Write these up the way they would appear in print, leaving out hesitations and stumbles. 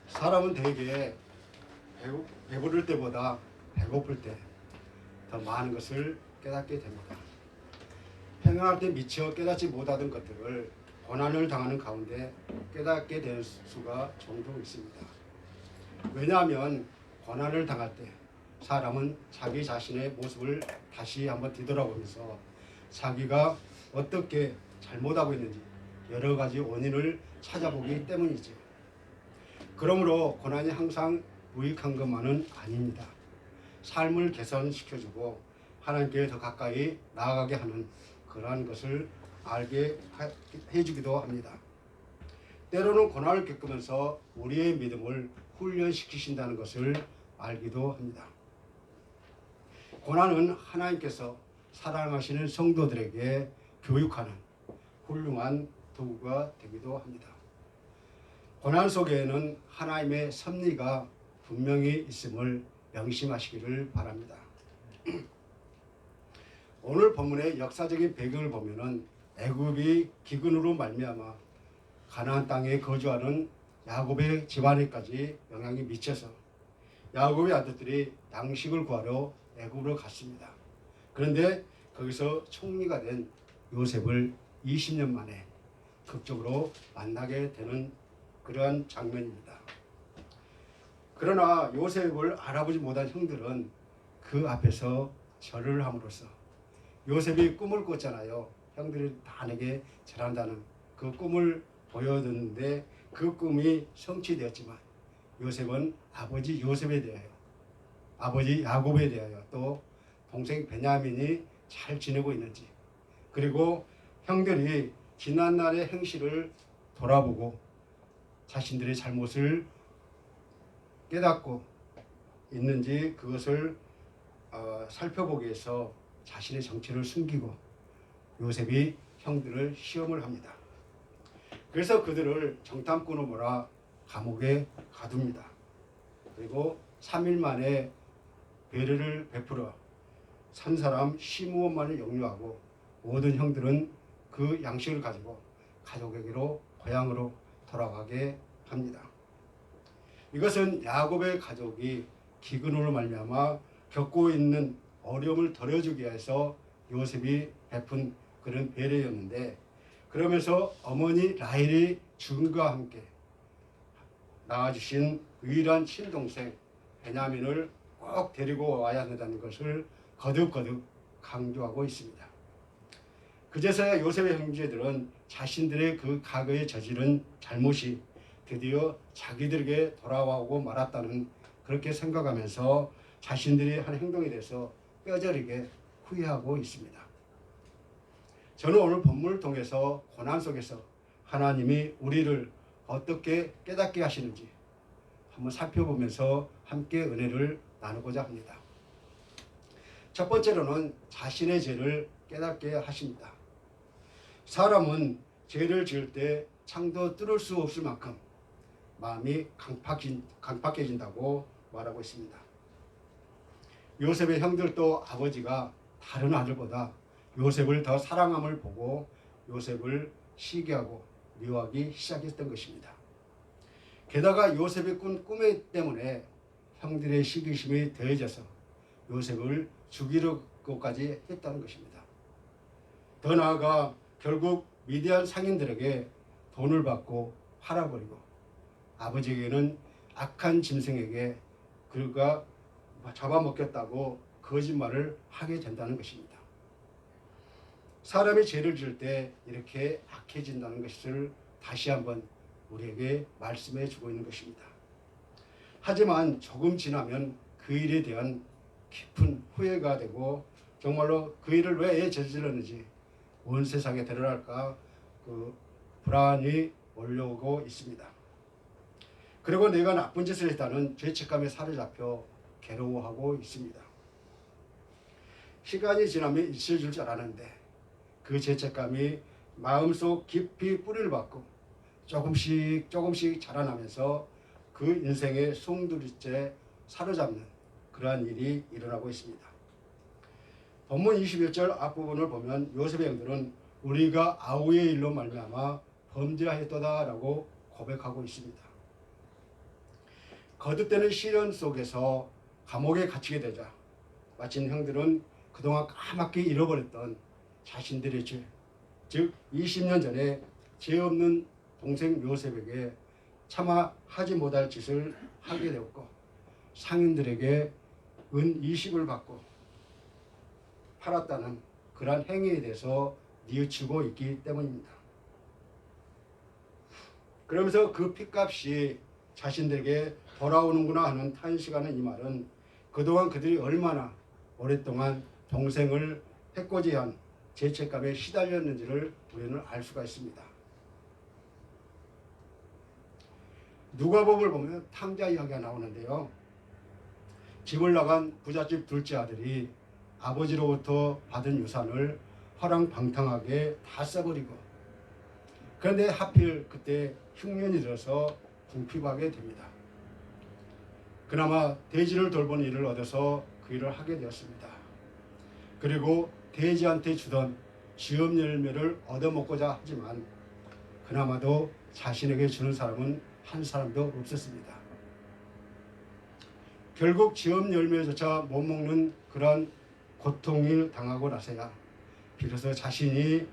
사람은 대개 배부를 때보다 배고플 때 더 많은 것을 깨닫게 됩니다. 평안할 때 미처 깨닫지 못하던 것들을 고난을 당하는 가운데 깨닫게 될 수가 종종 있습니다. 왜냐하면 고난을 당할 때 사람은 자기 자신의 모습을 다시 한번 뒤돌아보면서 자기가 어떻게 잘못하고 있는지 여러 가지 원인을 찾아보기 때문이죠. 그러므로 고난이 항상 유익한 것만은 아닙니다. 삶을 개선시켜주고 하나님께 더 가까이 나아가게 하는 그러한 것을 알게 해주기도 합니다. 때로는 고난을 겪으면서 우리의 믿음을 훈련시키신다는 것을 알기도 합니다. 고난은 하나님께서 사랑하시는 성도들에게 교육하는 훌륭한 도구가 되기도 합니다. 고난 속에는 하나님의 섭리가 분명히 있음을 명심하시기를 바랍니다. 오늘 본문의 역사적인 배경을 보면은 애굽이 기근으로 말미암아 가나안 땅에 거주하는 야곱의 집안에까지 영향이 미쳐서 야곱의 아들들이 양식을 구하러 애굽으로 갔습니다. 그런데 거기서 총리가 된 요셉을 20년 만에 극적으로 만나게 되는 그러한 장면입니다. 그러나 요셉을 알아보지 못한 형들은 그 앞에서 절을 함으로써 요셉이 꿈을 꿨잖아요. 형들이 다 내게 절한다는 그 꿈을 보여줬는데 그 꿈이 성취되었지만 요셉은 아버지 요셉에 대하여 아버지 야곱에 대하여 또 동생 베냐민이 잘 지내고 있는지 그리고 형들이 지난날의 행실을 돌아보고 자신들의 잘못을 깨닫고 있는지 그것을 살펴보기 위해서 자신의 정체를 숨기고 요셉이 형들을 시험을 합니다. 그래서 그들을 정탐꾼으로 몰아 감옥에 가둡니다. 그리고 3일 만에 배려를 베풀어 산 사람 시므온만을 영유하고 모든 형들은 그 양식을 가지고 가족에게로 고향으로 돌아가게 합니다. 이것은 야곱의 가족이 기근으로 말미암아 겪고 있는 어려움을 덜어주기 위해서 요셉이 베푼 그런 배려였는데 그러면서 어머니 라헬이 죽음과 함께 낳아주신 유일한 친동생 베냐민을 꼭 데리고 와야 한다는 것을 거듭거듭 강조하고 있습니다. 그제서야 요셉의 형제들은 자신들의 그 과거에 저지른 잘못이 드디어 자기들에게 돌아오고 말았다는 그렇게 생각하면서 자신들이 한 행동에 대해서 뼈저리게 후회하고 있습니다. 저는 오늘 본문을 통해서 고난 속에서 하나님이 우리를 어떻게 깨닫게 하시는지 한번 살펴보면서 함께 은혜를 나누고자 합니다. 첫 번째로는 자신의 죄를 깨닫게 하십니다. 사람은 죄를 지을 때 창도 뚫을 수 없을 만큼 마음이 강팍해진다고 말하고 있습니다. 요셉의 형들도 아버지가 다른 아들보다 요셉을 더 사랑함을 보고 요셉을 시기하고 미워하기 시작했던 것입니다. 게다가 요셉의 꾼 꿈 때문에 형들의 시기심이 더해져서 요셉을 죽이려고까지 했다는 것입니다. 더 나아가 결국 미디안 상인들에게 돈을 받고 팔아버리고 아버지에게는 악한 짐승에게 그가 잡아먹겠다고 거짓말을 하게 된다는 것입니다. 사람이 죄를 지을 때 이렇게 악해진다는 것을 다시 한번 우리에게 말씀해 주고 있는 것입니다. 하지만 조금 지나면 그 일에 대한 깊은 후회가 되고 정말로 그 일을 왜 저질렀는지 온 세상에 드러날까 그 불안이 몰려오고 있습니다. 그리고 내가 나쁜 짓을 했다는 죄책감에 사로잡혀 괴로워하고 있습니다. 시간이 지나면 잊혀질 줄 알았는데 그 죄책감이 마음속 깊이 뿌리를 받고 조금씩 자라나면서 그 인생의 송두리째 사로잡는 그러한 일이 일어나고 있습니다. 본문 21절 앞부분을 보면 요셉의 형들은 우리가 아우의 일로 말미암아 범죄하였도다라고 고백하고 있습니다. 거듭되는 시련 속에서 감옥에 갇히게 되자 마침 형들은 그동안 까맣게 잃어버렸던 자신들의 죄, 즉 20년 전에 죄 없는 동생 요셉에게 차마 하지 못할 짓을 하게 되었고 상인들에게 은 20을 받고 팔았다는 그러한 행위에 대해서 뉘우치고 있기 때문입니다. 그러면서 그 핏값이 자신들에게 돌아오는구나 하는 탄식하는 이 말은 그동안 그들이 얼마나 오랫동안 동생을 해코지한 죄책감에 시달렸는지를 우리는 알 수가 있습니다. 누가복음을 보면 탕자 이야기가 나오는데요. 집을 나간 부잣집 둘째 아들이 아버지로부터 받은 유산을 허랑방탕하게 다 써버리고 그런데 하필 그때 흉년이 들어서 궁핍하게 됩니다. 그나마 돼지를 돌보는 일을 얻어서 그 일을 하게 되었습니다. 그리고 돼지한테 주던 쥐엄 열매를 얻어먹고자 하지만 그나마도 자신에게 주는 사람은 한 사람도 없었습니다. 결국 쥐엄 열매조차 못 먹는 그러한 고통을 당하고 나서야 비로소 자신이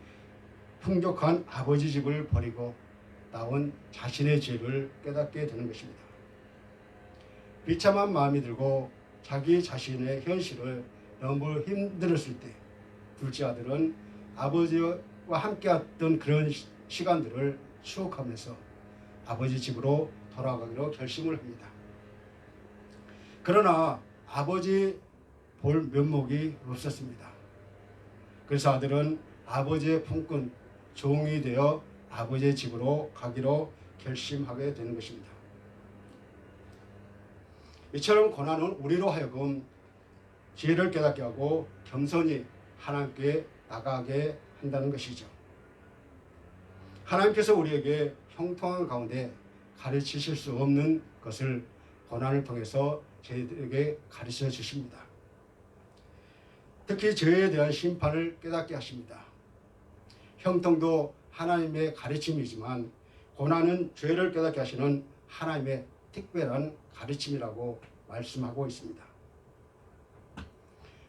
풍족한 아버지 집을 버리고 나온 자신의 죄를 깨닫게 되는 것입니다. 비참한 마음이 들고 자기 자신의 현실을 너무 힘들었을 때 둘째 아들은 아버지와 함께했던 그런 시간들을 추억하면서 아버지 집으로 돌아가기로 결심을 합니다. 그러나 아버지 볼 면목이 없었습니다. 그래서 아들은 아버지의 품꾼 종이 되어 아버지의 집으로 가기로 결심하게 되는 것입니다. 이처럼 고난은 우리로 하여금 지혜를 깨닫게 하고 겸손히 하나님께 나가게 한다는 것이죠. 하나님께서 우리에게 형통한 가운데 가르치실 수 없는 것을 고난을 통해서 저희들에게 가르쳐 주십니다. 특히 죄에 대한 심판을 깨닫게 하십니다. 형통도 하나님의 가르침이지만 고난은 죄를 깨닫게 하시는 하나님의 특별한 가르침이라고 말씀하고 있습니다.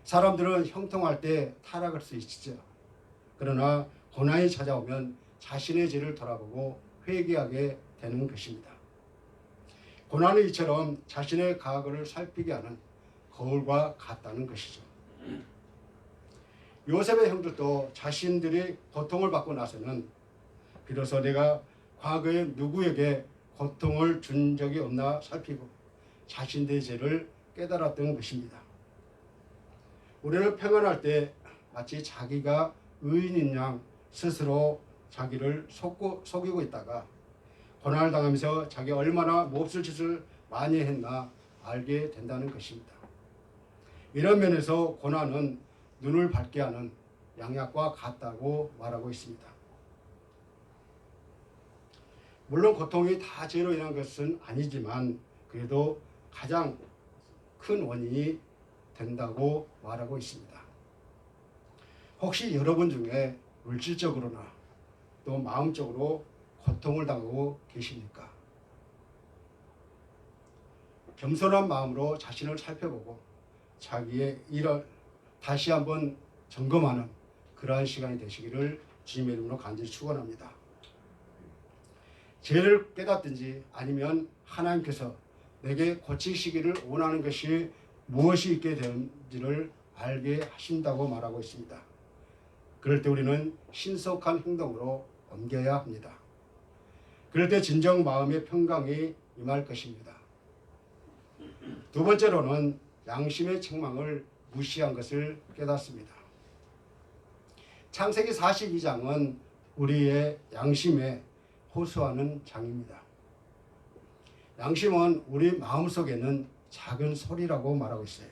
사람들은 형통할 때 타락할 수 있죠. 그러나 고난이 찾아오면 자신의 죄를 돌아보고 회개하게 되는 것입니다. 고난은 이처럼 자신의 과거를 살피게 하는 거울과 같다는 것이죠. 요셉의 형들도 자신들이 고통을 받고 나서는 비로소 내가 과거에 누구에게 고통을 준 적이 없나 살피고 자신들의 죄를 깨달았던 것입니다. 우리는 평안할 때 마치 자기가 의인인 양 스스로 자기를 속이고 있다가 고난을 당하면서 자기가 얼마나 몹쓸 짓을 많이 했나 알게 된다는 것입니다. 이런 면에서 고난은 눈을 밝게 하는 양약과 같다고 말하고 있습니다. 물론 고통이 다 죄로 인한 것은 아니지만 그래도 가장 큰 원인이 된다고 말하고 있습니다. 혹시 여러분 중에 물질적으로나 또 마음적으로 고통을 당하고 계십니까? 겸손한 마음으로 자신을 살펴보고 자기의 일을 다시 한번 점검하는 그러한 시간이 되시기를 주님의 이름으로 간절히 축원합니다. 죄를 깨닫든지 아니면 하나님께서 내게 고치시기를 원하는 것이 무엇이 있게 되는지를 알게 하신다고 말하고 있습니다. 그럴 때 우리는 신속한 행동으로 옮겨야 합니다. 그럴 때 진정 마음의 평강이 임할 것입니다. 두 번째로는 양심의 책망을 무시한 것을 깨닫습니다. 창세기 42장은 우리의 양심에 호소하는 장입니다. 양심은 우리 마음속에는 작은 소리라고 말하고 있어요.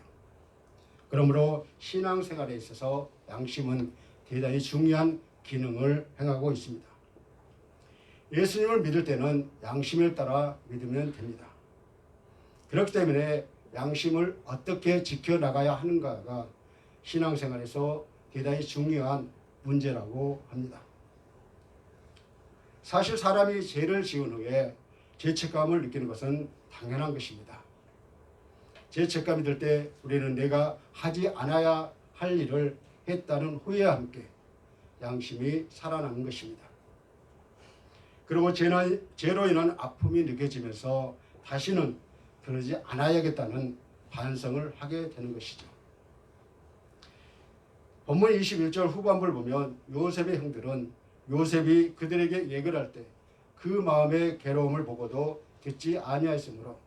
그러므로 신앙생활에 있어서 양심은 대단히 중요한 기능을 행하고 있습니다. 예수님을 믿을 때는 양심을 따라 믿으면 됩니다. 그렇기 때문에 양심을 어떻게 지켜나가야 하는가가 신앙생활에서 대단히 중요한 문제라고 합니다. 사실 사람이 죄를 지은 후에 죄책감을 느끼는 것은 당연한 것입니다. 죄책감이 들 때 우리는 내가 하지 않아야 할 일을 했다는 후회와 함께 양심이 살아나는 것입니다. 그리고 죄로 인한 아픔이 느껴지면서 다시는 그러지 않아야겠다는 반성을 하게 되는 것이죠. 본문 21절 후반부를 보면 요셉의 형들은 요셉이 그들에게 예결할 때 그 마음의 괴로움을 보고도 듣지 아니하였으므로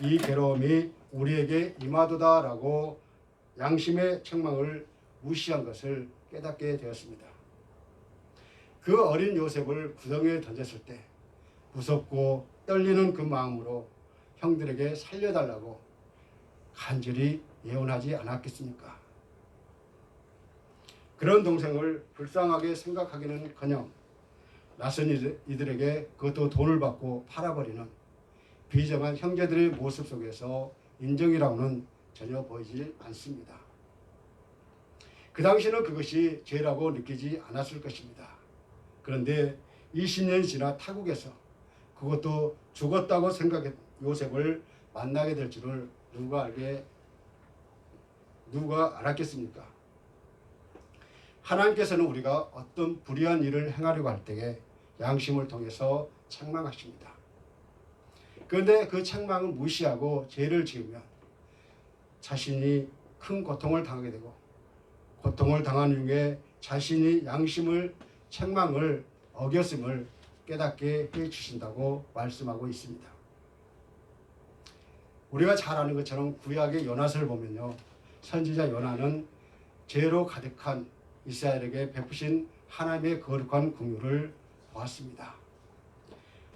이 괴로움이 우리에게 임하도다라고 양심의 책망을 무시한 것을 깨닫게 되었습니다. 그 어린 요셉을 구덩이에 던졌을 때 무섭고 떨리는 그 마음으로 형들에게 살려달라고 간절히 예언하지 않았겠습니까? 그런 동생을 불쌍하게 생각하기는커녕 낯선 이들에게 그것도 돈을 받고 팔아버리는 비정한 형제들의 모습 속에서 인정이라고는 전혀 보이지 않습니다. 그 당시는 그것이 죄라고 느끼지 않았을 것입니다. 그런데 20년이 지나 타국에서 그것도 죽었다고 생각했던 요셉을 만나게 될 줄을 누가 알았겠습니까? 하나님께서는 우리가 어떤 불의한 일을 행하려고 할 때에 양심을 통해서 책망하십니다. 그런데 그 책망을 무시하고 죄를 지으면 자신이 큰 고통을 당하게 되고 고통을 당한 이후에 자신이 양심을 책망을 어겼음을 깨닫게 해주신다고 말씀하고 있습니다. 우리가 잘 아는 것처럼 구약의 요나서를 보면요, 선지자 요나는 죄로 가득한 이스라엘에게 베푸신 하나님의 거룩한 긍휼을 보았습니다.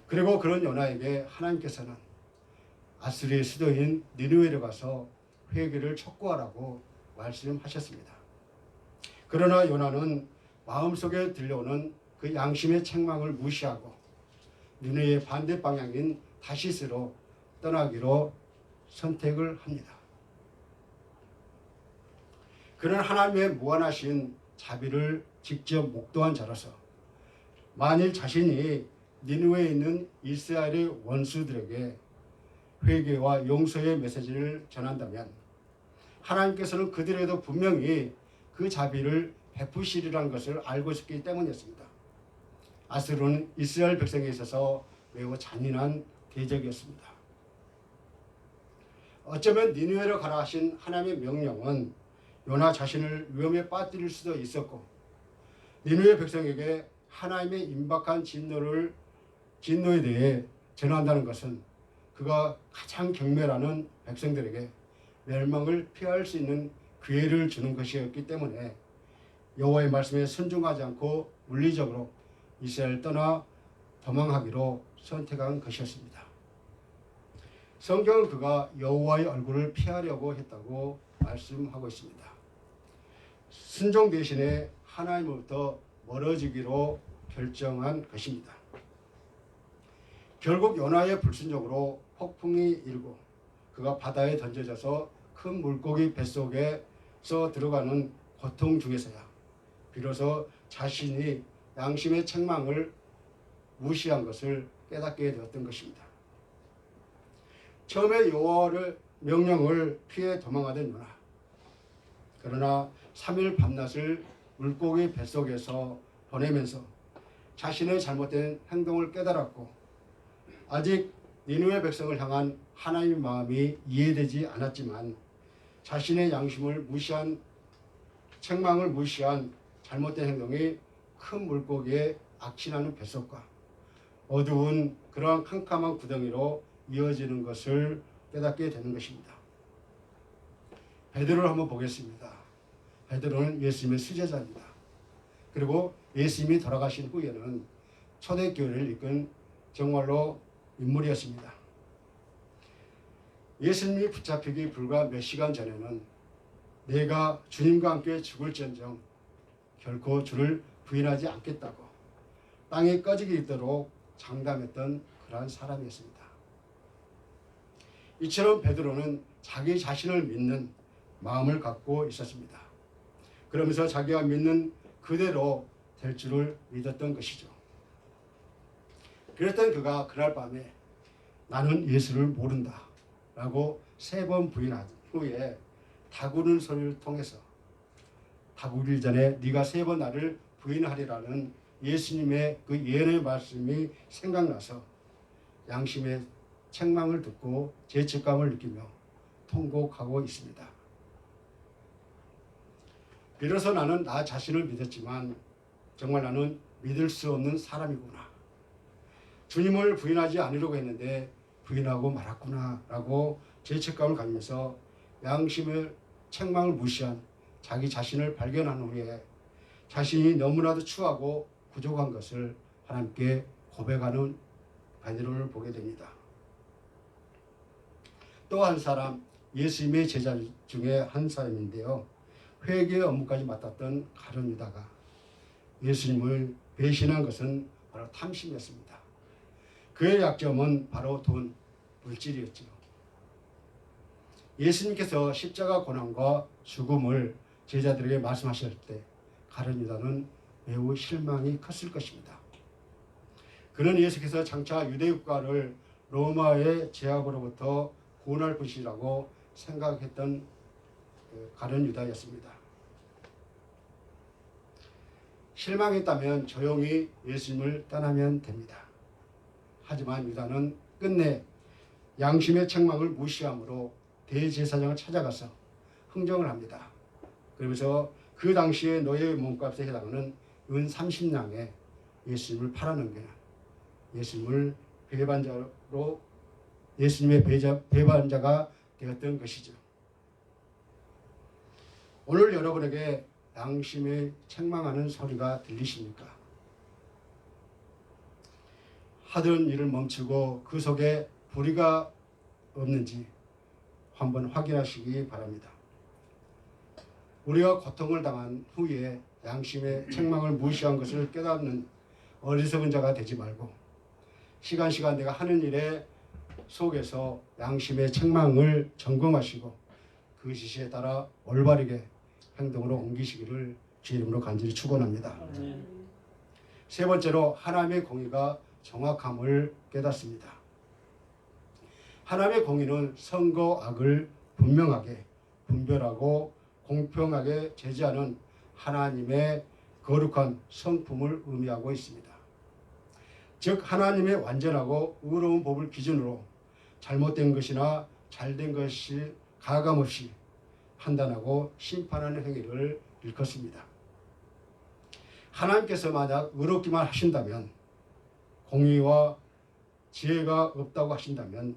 그리고 그런 요나에게 하나님께서는 아수리의 수도인 니느웨로 가서 회개를 촉구하라고 말씀하셨습니다. 그러나 요나는 마음속에 들려오는 그 양심의 책망을 무시하고 니느웨의 반대 방향인 다시스로 떠나기로 선택을 합니다. 그는 하나님의 무한하신 자비를 직접 목도한 자로서 만일 자신이 니느웨에 있는 이스라엘의 원수들에게 회개와 용서의 메시지를 전한다면 하나님께서는 그들에게도 분명히 그 자비를 베푸시리라는 것을 알고 있었기 때문이었습니다. 아수르는 이스라엘 백성에 있어서 매우 잔인한 대적이었습니다. 어쩌면 니느웨로 가라 하신 하나님의 명령은 요나 자신을 위험에 빠뜨릴 수도 있었고 니느웨 백성에게 하나님의 임박한 진노에 대해 전한다는 것은 그가 가장 경멸하는 백성들에게 멸망을 피할 수 있는 기회를 주는 것이었기 때문에 여호와의 말씀에 순종하지 않고 물리적으로 이스라엘을 떠나 도망하기로 선택한 것이었습니다. 성경은 그가 여호와의 얼굴을 피하려고 했다고 말씀하고 있습니다. 순종 대신에 하나님으로부터 멀어지기로 결정한 것입니다. 결국 요나의 불순종으로 폭풍이 일고 그가 바다에 던져져서 큰 물고기 뱃속에서 들어가는 고통 중에서야 비로소 자신이 양심의 책망을 무시한 것을 깨닫게 되었던 것입니다. 처음에 여호와의 명령을 피해 도망하던 요나, 그러나 3일 밤낮을 물고기 뱃속에서 보내면서 자신의 잘못된 행동을 깨달았고 아직 니느웨 백성을 향한 하나님의 마음이 이해되지 않았지만 자신의 양심을 무시한 책망을 무시한 잘못된 행동이 큰 물고기의 악취나는 뱃속과 어두운 그러한 캄캄한 구덩이로 이어지는 것을 깨닫게 되는 것입니다. 베드로를 한번 보겠습니다. 베드로는 예수님의 수제자입니다. 그리고 예수님이 돌아가신 후에는 초대교회를 이끈 정말로 인물이었습니다. 예수님이 붙잡히기 불과 몇 시간 전에는 내가 주님과 함께 죽을지언정 결코 주를 부인하지 않겠다고 땅에 꺼지게 있도록 장담했던 그러한 사람이었습니다. 이처럼 베드로는 자기 자신을 믿는 마음을 갖고 있었습니다. 그러면서 자기가 믿는 그대로 될 줄을 믿었던 것이죠. 그랬던 그가 그날 밤에 나는 예수를 모른다 라고 3번 부인한 후에 다구는 소리를 통해서 다구기 전에 네가 3번 나를 부인하리라는 예수님의 그 예언의 말씀이 생각나서 양심의 책망을 듣고 죄책감을 느끼며 통곡하고 있습니다. 비로소 나는 나 자신을 믿었지만 정말 나는 믿을 수 없는 사람이구나. 주님을 부인하지 않으려고 했는데 부인하고 말았구나 라고 죄책감을 가지면서 양심의 책망을 무시한 자기 자신을 발견한 후에 자신이 너무나도 추하고 부족한 것을 하나님께 고백하는 베드로를 보게 됩니다. 또 한 사람, 예수님의 제자 중에 한 사람인데요. 회개 업무까지 맡았던 가룟 유다가 예수님을 배신한 것은 바로 탐심이었습니다. 그의 약점은 바로 돈, 물질이었지요. 예수님께서 십자가 고난과 죽음을 제자들에게 말씀하실 때 가룟 유다는 매우 실망이 컸을 것입니다. 그는 예수께서 장차 유대국가를 로마의 제압으로부터 구원할 것이라고 생각했던 가룟 유다였습니다. 실망했다면 조용히 예수님을 떠나면 됩니다. 하지만 유다는 끝내 양심의 책망을 무시함으로 대제사장을 찾아가서 흥정을 합니다. 그러면서 그 당시에 노예의 몸값에 해당하는 은 30냥에 예수님을 팔아넘기는 예수님을 배반자로 예수님의 배반자가 되었던 것이죠. 오늘 여러분에게 양심에 책망하는 소리가 들리십니까? 하던 일을 멈추고 그 속에 불의가 없는지 한번 확인하시기 바랍니다. 우리가 고통을 당한 후에 양심의 책망을 무시한 것을 깨닫는 어리석은 자가 되지 말고 시간 내가 하는 일에 속에서 양심의 책망을 점검하시고 그 지시에 따라 올바르게 행동으로 옮기시기를 주의 이름으로 간절히 축원합니다. 세 번째로 하나님의 공의가 정확함을 깨닫습니다. 하나님의 공의는 선과 악을 분명하게 분별하고 공평하게 제지하는 하나님의 거룩한 성품을 의미하고 있습니다. 즉 하나님의 완전하고 의로운 법을 기준으로 잘못된 것이나 잘된 것이 가감없이 판단하고 심판하는 행위를 일컫습니다. 하나님께서 만약 의롭기만 하신다면 공의와 지혜가 없다고 하신다면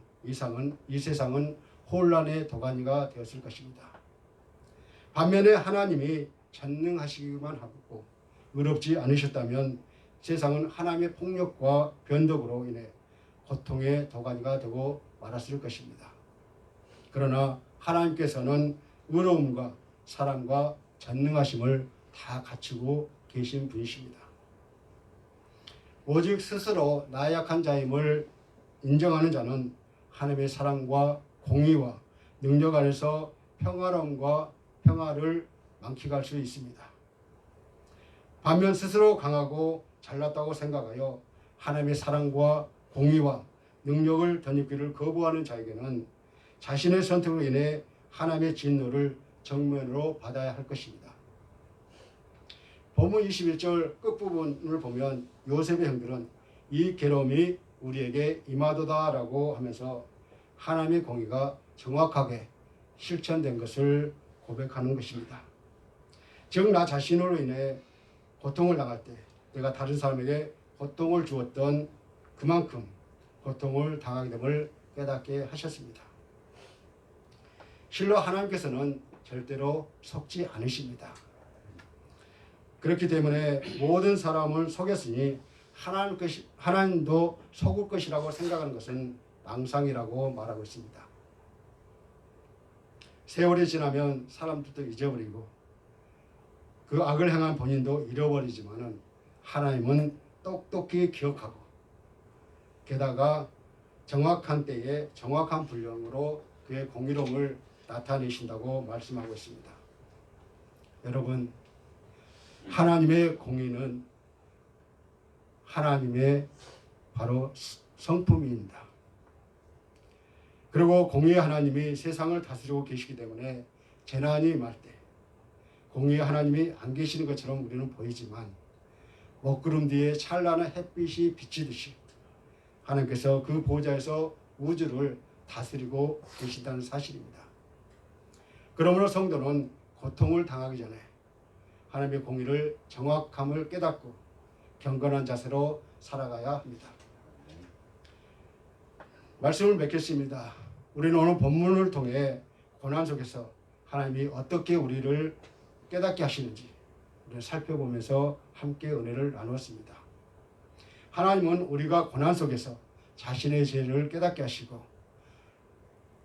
이 세상은 혼란의 도가니가 되었을 것입니다. 반면에 하나님이 전능하시기만 하고 의롭지 않으셨다면 세상은 하나님의 폭력과 변덕으로 인해 고통의 도가니가 되고 말았을 것입니다. 그러나 하나님께서는 의로움과 사랑과 전능하심을 다 갖추고 계신 분이십니다. 오직 스스로 나약한 자임을 인정하는 자는 하나님의 사랑과 공의와 능력 안에서 평화로움과 평화를 만끽할 수 있습니다. 반면 스스로 강하고 잘났다고 생각하여 하나님의 사랑과 공의와 능력을 덧입기를 거부하는 자에게는 자신의 선택으로 인해 하나님의 진노를 정면으로 받아야 할 것입니다. 본문 21절 끝부분을 보면 요셉의 형들은 이 괴로움이 우리에게 임하도다라고 하면서 하나님의 공의가 정확하게 실천된 것을 고백하는 것입니다. 즉 나 자신으로 인해 고통을 당할 때 내가 다른 사람에게 고통을 주었던 그만큼 고통을 당하게 됨을 깨닫게 하셨습니다. 실로 하나님께서는 절대로 속지 않으십니다. 그렇기 때문에 모든 사람을 속였으니 하나님도 속을 것이라고 생각하는 것은 망상이라고 말하고 있습니다. 세월이 지나면 사람들도 잊어버리고 그 악을 행한 본인도 잃어버리지만은 하나님은 똑똑히 기억하고 게다가 정확한 때에 정확한 분량으로 그의 공의로움을 나타내신다고 말씀하고 있습니다. 여러분, 하나님의 공의는 하나님의 바로 성품입니다. 그리고 공의의 하나님이 세상을 다스리고 계시기 때문에 재난이 임할 때 공의의 하나님이 안 계시는 것처럼 우리는 보이지만 먹구름 뒤에 찬란한 햇빛이 비치듯이 하나님께서 그 보좌에서 우주를 다스리고 계신다는 사실입니다. 그러므로 성도는 고통을 당하기 전에 하나님의 공의를 정확함을 깨닫고 경건한 자세로 살아가야 합니다. 말씀을 맺겠습니다. 우리는 오늘 본문을 통해 고난 속에서 하나님이 어떻게 우리를 깨닫게 하시는지 우리를 살펴보면서 함께 은혜를 나누었습니다. 하나님은 우리가 고난 속에서 자신의 죄를 깨닫게 하시고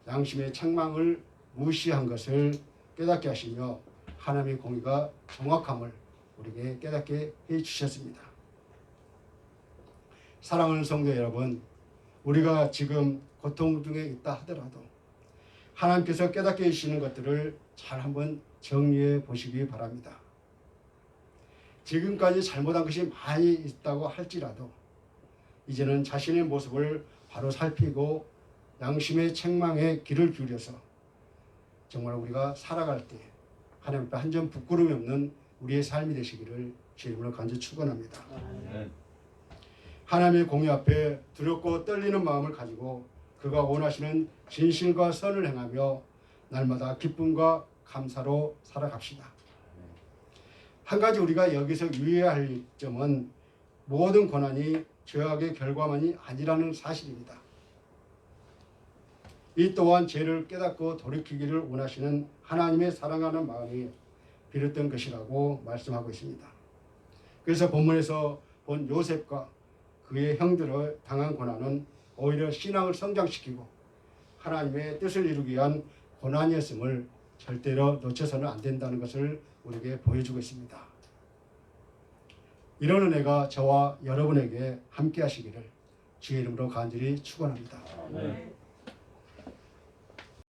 양심의 책망을 무시한 것을 깨닫게 하시며 하나님의 공의가 정확함을 우리에게 깨닫게 해주셨습니다. 사랑하는 성도 여러분, 우리가 지금 고통 중에 있다 하더라도 하나님께서 깨닫게 해주시는 것들을 잘 한번 정리해 보시기 바랍니다. 지금까지 잘못한 것이 많이 있다고 할지라도 이제는 자신의 모습을 바로 살피고 양심의 책망에 귀를 기울여서 정말 우리가 살아갈 때 하나님 앞에 한 점 부끄러움이 없는 우리의 삶이 되시기를 주의 이름으로 간절히 축원합니다. 하나님의 공의 앞에 두렵고 떨리는 마음을 가지고 그가 원하시는 진실과 선을 행하며 날마다 기쁨과 감사로 살아갑시다. 한 가지 우리가 여기서 유의해야 할 점은 모든 고난이 죄악의 결과만이 아니라는 사실입니다. 이 또한 죄를 깨닫고 돌이키기를 원하시는 하나님의 사랑하는 마음이 비롯된 것이라고 말씀하고 있습니다. 그래서 본문에서 본 요셉과 그의 형들을 당한 고난은 오히려 신앙을 성장시키고 하나님의 뜻을 이루기 위한 고난이었음을 절대로 놓쳐서는 안 된다는 것을 우리에게 보여주고 있습니다. 이런 은혜가 저와 여러분에게 함께 하시기를 주의 이름으로 간절히 축원합니다.